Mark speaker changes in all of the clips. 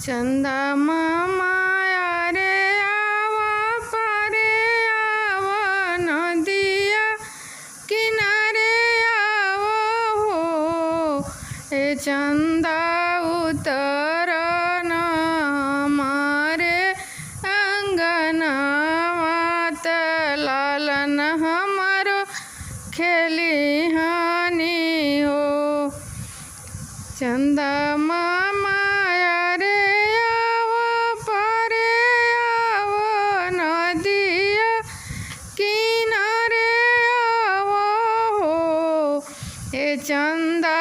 Speaker 1: चंदा मामा रे आवा पारे आवा नदिया किनारे आवा हो ए चंदा उतर न हमारे अंगना मात लालन हमारो खेली हानि हो। चंदा मामा रे आवा पारे आवा नदिया किनारे आवा हो ए चंदा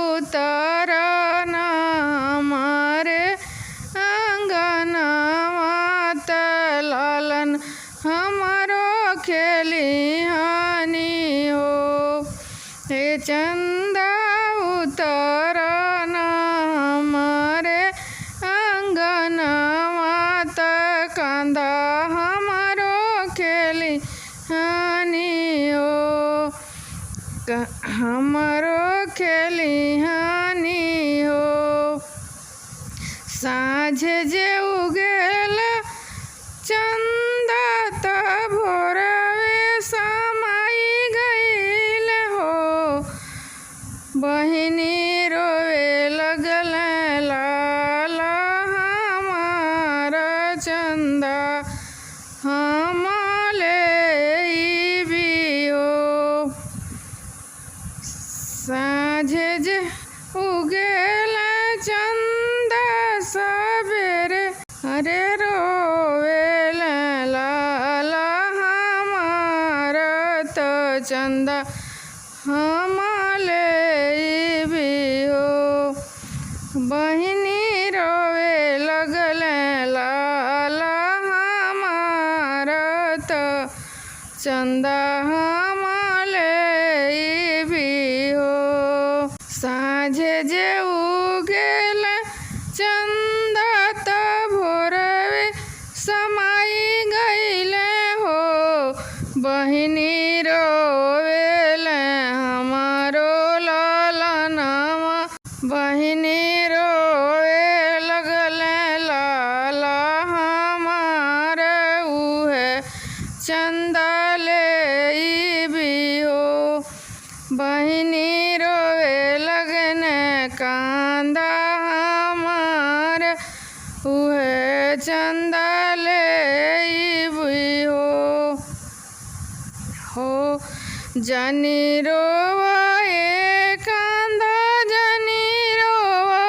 Speaker 1: उतर न हमारे अंगना मात लालन हमारो खेली हानि हो। ए चंदा उतर न हमारे अंगना मात कांदा हमारो खेली हानि हो। हमारो खेली हानि हो। साँझे जे उगेल चंदा त भोरवे समाई गईल हो। बहिनी रोवे लगल लाल हमारा चंदा हम लेबी हो। साँझे जे उगेल चंदा सबेरे अरे रोवेल लाल हमारा तो चंदा हम लेबी हो। बहिनी रोवे लगल लाल हमारा तो चंदा हम लेबी हो। साँझे जे उगेल चंदा त भोरवे समाई गईल हो। बहिनी रोवेल हमारो लालनवा बहिनी रोवे लगल लाल हमार उहे चंदा लेबी हो। बहिनी रोवे लगन कांदा हमार उहे चंदा लेबी हो। जानी रोवा ए कांदा जानी रोवा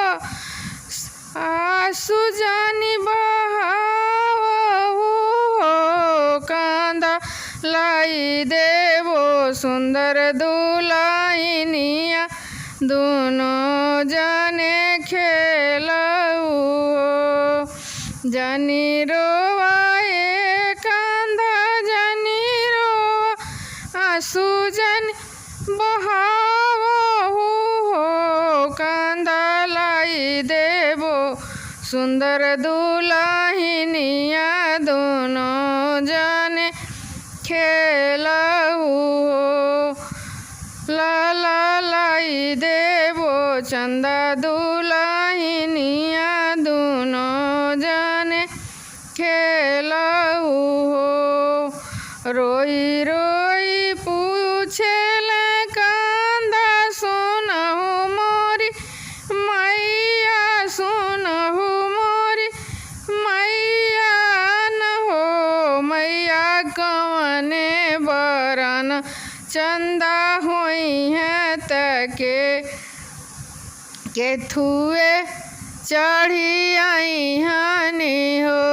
Speaker 1: आंसू जानी बहावा हो। कांदा लाई देवो सुंदर दुलाइनिया दोनों जाने खेलऊ हो। जानी रोवा ए कांदा जानी रोवा आंसू जानी बहावा हो। कांदा लाई देवो सुंदर दुलाहिनिया दोनों जाने खेलऊ हो। लाला लाई देवो चंदा दुलाहिनिया दोनों जाने खेलऊ हो। रोई रोई पूछेल कांदा सुनहु मोरी मैया सुनहु मोरी मैया न हो। मैया कवने बरन चंदा हुई है तके थुए चढ़ी आई हानि हो।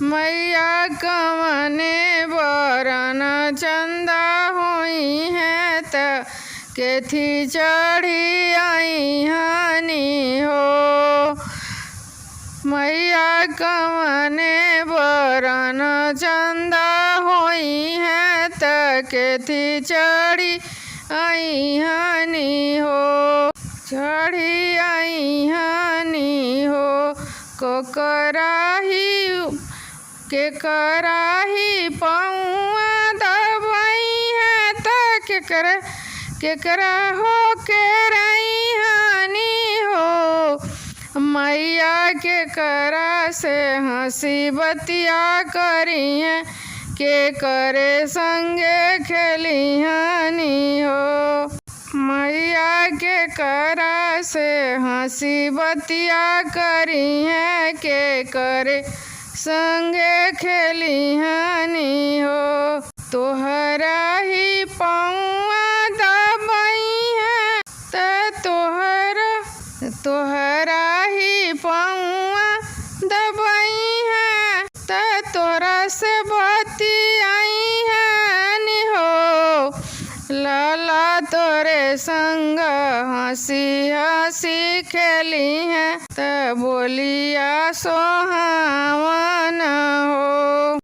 Speaker 1: मैया कवने बरन चंदा हुई है तके थी चढ़ी आई हानि हो। मैया कवने बरन चंदा हुई है तके थी चढ़ी आई हानि हो। चढ़ी आई हानि हो। के कराही पौआ दबाई है त केकरा हो के रही हानि हो। मैया के करा से हंसी बतिया करी है, के करे संगे खेली हनी हो। मैया के करा से हंसी बतिया करी है, के करे संगे खेली हनी हो। तोहरा ही पौआ दबई है त तोहरा ही पौआ दबई है त तोरा से बतियाई है नी हो। लाला तोरे संग हंसी हंसी खेली है त बोलिया सोहावन हो।